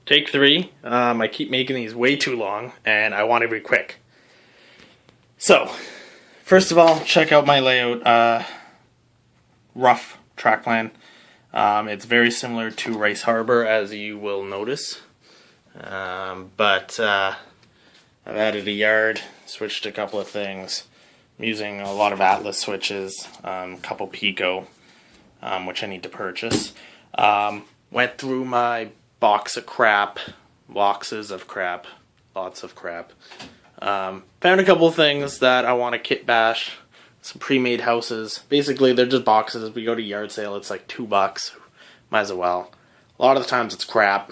Take three. I keep making these way too long, and I want to be quick. So, first of all, check out my layout, rough track plan. It's very similar to Rice Harbor, as you will notice. But I've added a yard, switched a couple of things. I'm using a lot of Atlas switches, a couple Pico, which I need to purchase. Went through my boxes of crap, lots of crap. Found a couple of things that I want to kit bash, some pre-made houses. Basically, they're just boxes. We go to yard sale, it's like $2. Might as well. A lot of the times it's crap.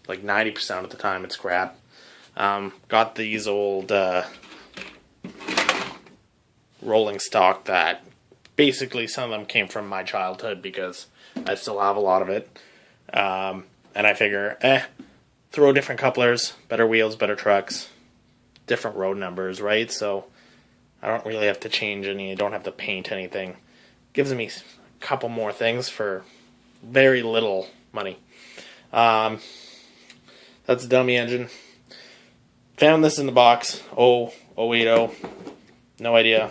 Like 90% of the time it's crap. Got these old rolling stock that basically some of them came from my childhood because I still have a lot of it. And I figure, throw different couplers, better wheels, better trucks, different road numbers, right? So I don't really have to change any, I don't have to paint anything. Gives me a couple more things for very little money. That's a dummy engine. Found this in the box, 080, no idea.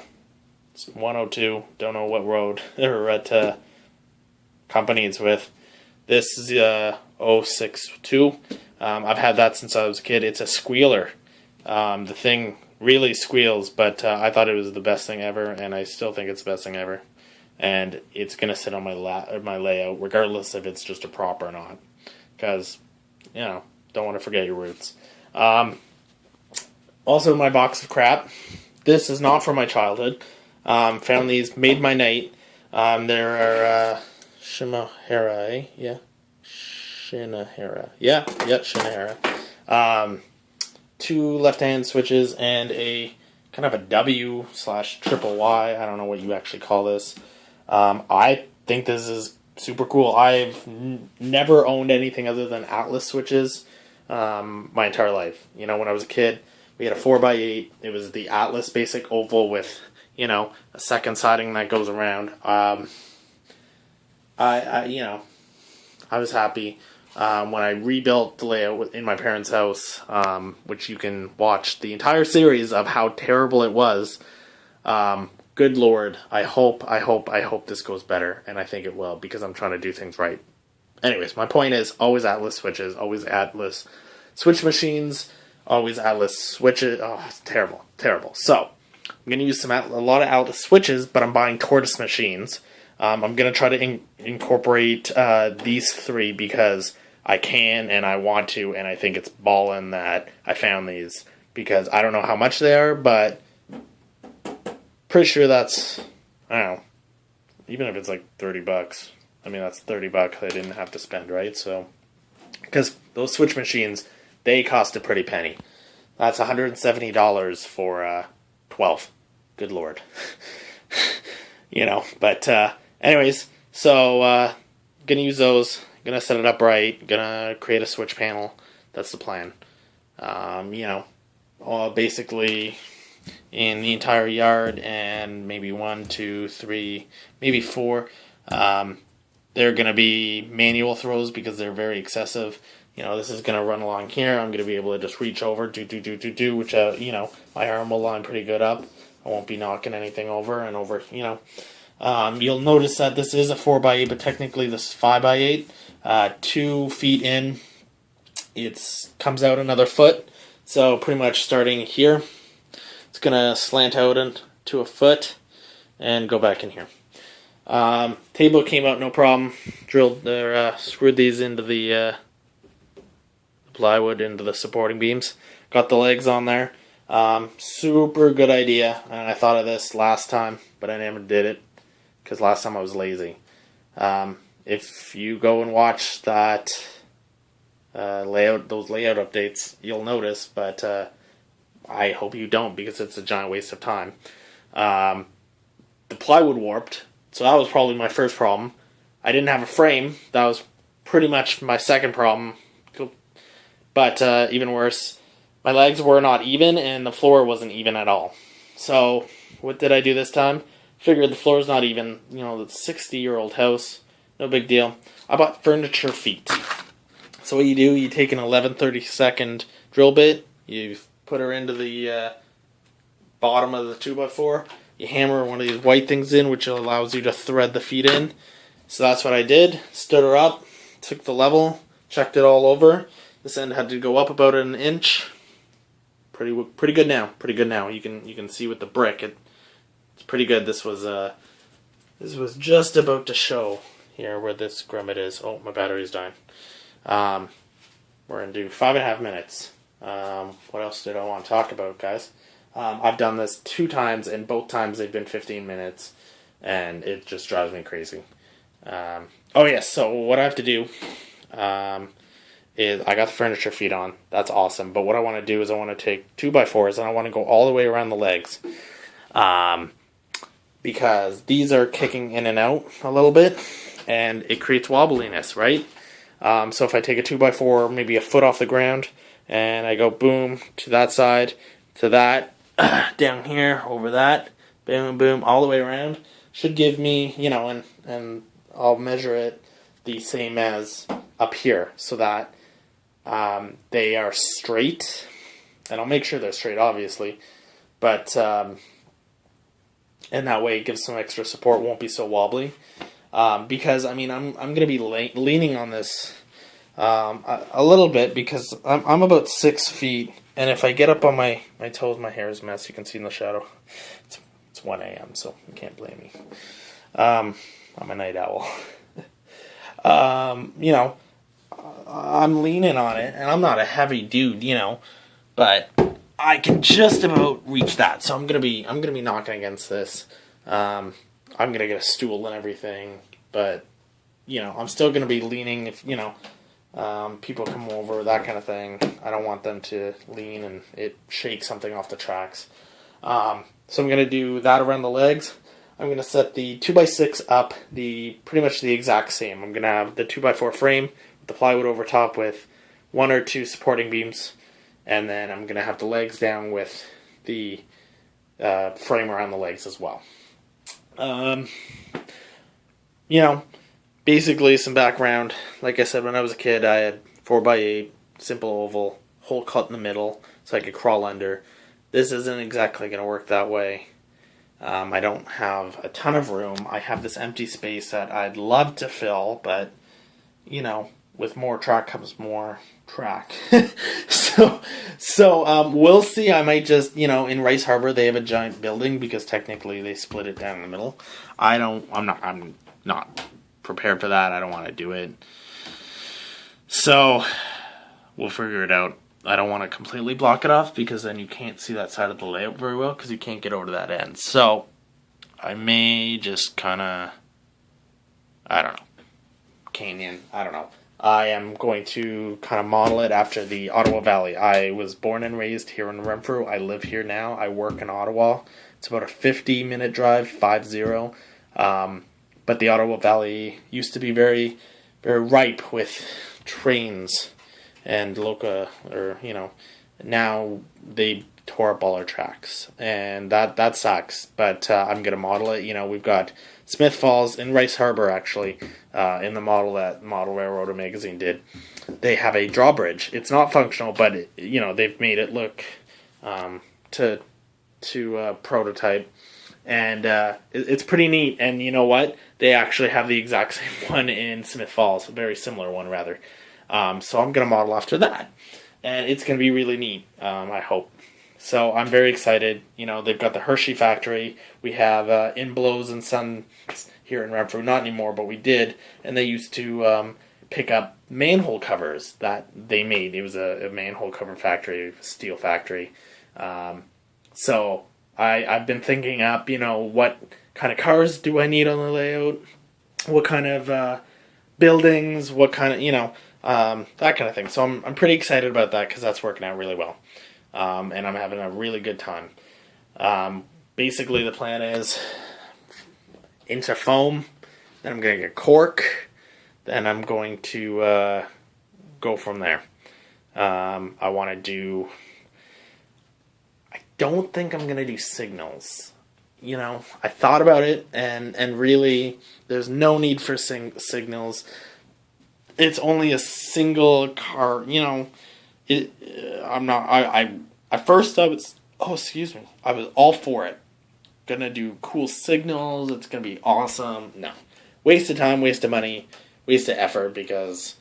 It's 102, don't know what road or what company it's with. This is 062. I've had that since I was a kid. It's a squealer. The thing really squeals, but I thought it was the best thing ever, and I still think it's the best thing ever. And it's going to sit on my layout, regardless if it's just a prop or not. Because, don't want to forget your roots. Also, my box of crap. This is not from my childhood. Found these, made my night. There are Shimahara, yeah? Shinahara. Yeah, Shinahara. 2 left-hand switches and a kind of a W/triple Y. I don't know what you actually call this. I think this is super cool. I've never owned anything other than Atlas switches my entire life. When I was a kid, we had a 4x8. It was the Atlas basic oval with, a second siding that goes around. I was happy when I rebuilt the layout in my parents' house, which you can watch the entire series of how terrible it was. Good Lord, I hope this goes better, and I think it will, because I'm trying to do things right. Anyways, my point is, always Atlas switches, always Atlas switch machines, always Atlas switches. Oh, it's terrible. So, I'm going to use a lot of Atlas switches, but I'm buying tortoise machines. I'm going to try to incorporate these 3 because I can and I want to, and I think it's ballin' that I found these, because I don't know how much they are, but pretty sure that's, I don't know, even if it's like $30, I mean, that's $30 I didn't have to spend, right? So, because those switch machines, they cost a pretty penny. That's $170 for 12. Good Lord. But anyways, so gonna use those, gonna set it up right, gonna create a switch panel. That's the plan. Basically in the entire yard, and maybe 1, 2, 3, maybe 4. They're gonna be manual throws because they're very excessive. This is gonna run along here. I'm gonna be able to just reach over, do, which my arm will line pretty good up. I won't be knocking anything over and over. You'll notice that this is a 4x8, but technically this is 5x8. 2 feet in, it comes out another foot. So pretty much starting here, it's gonna slant out into a foot and go back in here. Table came out no problem. Screwed these into the plywood, into the supporting beams. Got the legs on there. Super good idea, and I thought of this last time, but I never did it because last time I was lazy. If you go and watch that those layout updates, you'll notice, but I hope you don't, because it's a giant waste of time. The plywood warped, so that was probably my first problem. I didn't have a frame. That was pretty much my second problem. But even worse, my legs were not even, and the floor wasn't even at all. So, what did I do this time? Figured the floor's not even, the 60-year-old house, no big deal. I bought furniture feet. So what you do, you take an 11/32 drill bit, you put her into the bottom of the 2x4, you hammer one of these white things in, which allows you to thread the feet in. So that's what I did. Stood her up, took the level, checked it all over. This end had to go up about an inch. Pretty good now. Pretty good now. You can see with the brick, it's pretty good. This was just about to show here where this grommet is. Oh, my battery's dying. We're gonna do 5.5 minutes. What else did I want to talk about, guys? I've done this 2 times, and both times they've been 15 minutes, and it just drives me crazy. Oh yes, so what I have to do is I got the furniture feet on. That's awesome. But what I want to do is I want to take 2x4s and I want to go all the way around the legs, because these are kicking in and out a little bit, and it creates wobbliness, right? So if I take a 2x4, maybe a foot off the ground, and I go boom to that side, to that, down here, over that, boom, boom, all the way around, should give me, and I'll measure it the same as up here, so that they are straight, and I'll make sure they're straight, obviously, but and that way it gives some extra support, won't be so wobbly, because I'm going to be leaning on this a little bit, because I'm about 6 feet, and if I get up on my toes, my hair is a mess, you can see in the shadow, it's 1 a.m., so you can't blame me. I'm a night owl. I'm leaning on it, and I'm not a heavy dude, but I can just about reach that. So I'm gonna be knocking against this. I'm gonna get a stool and everything, but I'm still gonna be leaning if people come over, that kind of thing. I don't want them to lean and it shakes something off the tracks. So I'm gonna do that around the legs. I'm going to set the 2x6 up pretty much the exact same. I'm going to have the 2x4 frame with the plywood over top with 1 or 2 supporting beams, and then I'm going to have the legs down with the frame around the legs as well. Basically some background. Like I said, when I was a kid, I had 4x8, simple oval, hole cut in the middle so I could crawl under. This isn't exactly going to work that way. I don't have a ton of room. I have this empty space that I'd love to fill, but, with more track comes more track. So we'll see. I might just, in Rice Harbor, they have a giant building because technically they split it down in the middle. I'm not prepared for that. I don't want to do it. So we'll figure it out. I don't want to completely block it off because then you can't see that side of the layout very well because you can't get over to that end. So I may just kind of, I don't know, canyon, I don't know. I am going to kind of model it after the Ottawa Valley. I was born and raised here in Renfrew. I live here now. I work in Ottawa. It's about a 50-minute drive, 50. But the Ottawa Valley used to be very, very ripe with trains and now they tore up all our tracks, and that sucks. But I'm gonna model it. We've got Smith Falls in Rice Harbor, actually, in the model that Model Railroader magazine did. They have a drawbridge. It's not functional, but they've made it look to prototype, and it's pretty neat. And you know what? They actually have the exact same one in Smith Falls, a very similar one rather. So I'm going to model after that, and it's going to be really neat, I hope. So I'm very excited. They've got the Hershey factory. We have In Blows and Sons here in Renfrew. Not anymore, but we did, and they used to pick up manhole covers that they made. It was a manhole cover factory, a steel factory. So I've been thinking up, what kind of cars do I need on the layout? What kind of buildings? What kind of, that kind of thing. So I'm pretty excited about that because that's working out really well. And I'm having a really good time. Basically, the plan is into foam, then I'm going to get cork, then I'm going to go from there. I want to do... I don't think I'm going to do signals. I thought about it, and really, there's no need for signals. it's only a single car, I'm not, at first I was, oh, excuse me, I was all for it. Gonna do cool signals, it's gonna be awesome. No. Waste of time, waste of money, waste of effort, because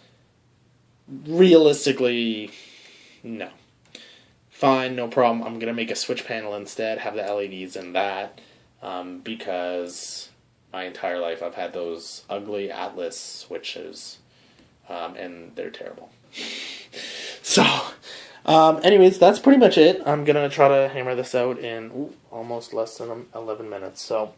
realistically, no. Fine, no problem. I'm gonna make a switch panel instead, have the LEDs in that, because my entire life I've had those ugly Atlas switches, and they're terrible. So, anyways, that's pretty much it. I'm gonna try to hammer this out in almost less than 11 minutes. So,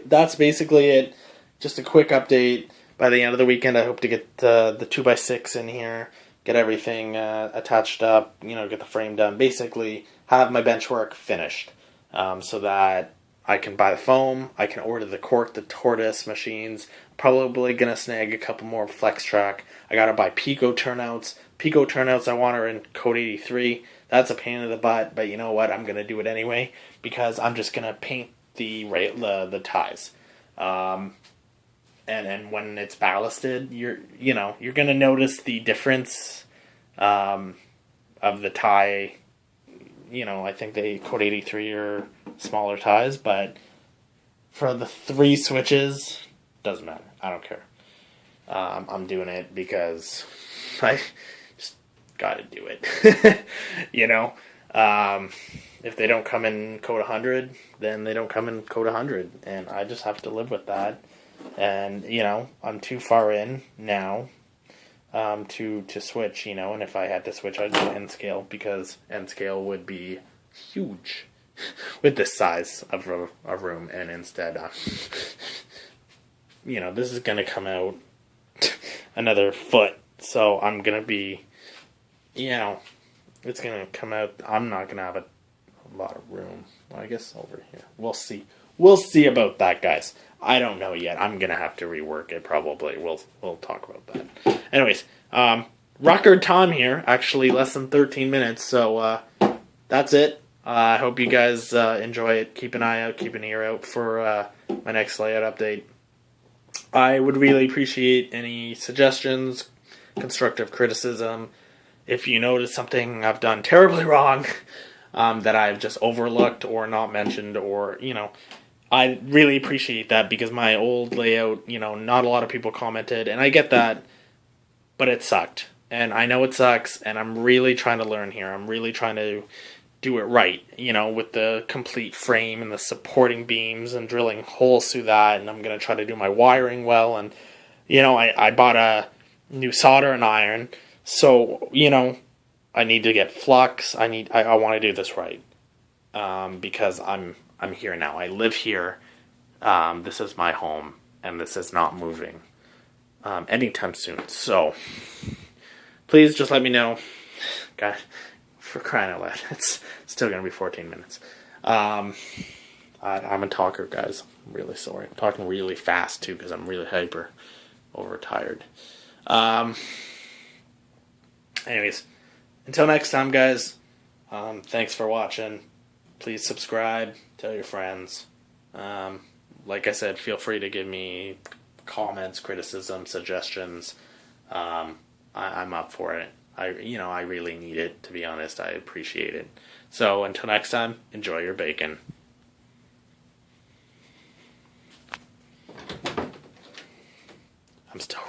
that's basically it. Just a quick update. By the end of the weekend, I hope to get the 2x6 in here, get everything attached up, get the frame done. Basically, have my bench work finished, so that I can buy the foam, I can order the cork, the tortoise machines. Probably gonna snag a couple more flex track. I gotta buy Pico turnouts. Pico turnouts I want are in code 83. That's a pain in the butt, but you know what? I'm gonna do it anyway because I'm just gonna paint the ties. And when it's ballasted, you're gonna notice the difference of the tie. I think they code 83 are smaller ties, but for the 3 switches, doesn't matter. I don't care. I'm doing it because I just gotta do it. If they don't come in code 100, then they don't come in code 100, and I just have to live with that. And I'm too far in now to switch, and if I had to switch, I'd do N scale, because N scale would be huge with this size of a room, and instead, this is going to come out another foot, so I'm going to be, it's going to come out, I'm not going to have a lot of room, well, I guess over here, we'll see about that, guys. I don't know yet. I'm gonna have to rework it probably. We'll talk about that. Anyways, record time here. Actually, less than 13 minutes. So that's it. I hope you guys enjoy it. Keep an eye out. Keep an ear out for my next layout update. I would really appreciate any suggestions, constructive criticism. If you notice something I've done terribly wrong, that I've just overlooked or not mentioned, or I really appreciate that, because my old layout, not a lot of people commented, and I get that, but it sucked. And I know it sucks, and I'm really trying to learn here. I'm really trying to do it right, with the complete frame and the supporting beams and drilling holes through that, and I'm going to try to do my wiring well, and, I bought a new solder and iron, so, I need to get flux. I want to do this right, because I'm here now. I live here. This is my home, and this is not moving anytime soon. So, please just let me know. God, for crying out loud, it's still going to be 14 minutes. I'm a talker, guys. I'm really sorry. I'm talking really fast, too, because I'm really hyper, overtired. Anyways, until next time, guys, thanks for watching. Please subscribe, tell your friends. Like I said, feel free to give me comments, criticism, suggestions. I'm up for it. I really need it, to be honest. I appreciate it. So until next time, enjoy your bacon. I'm still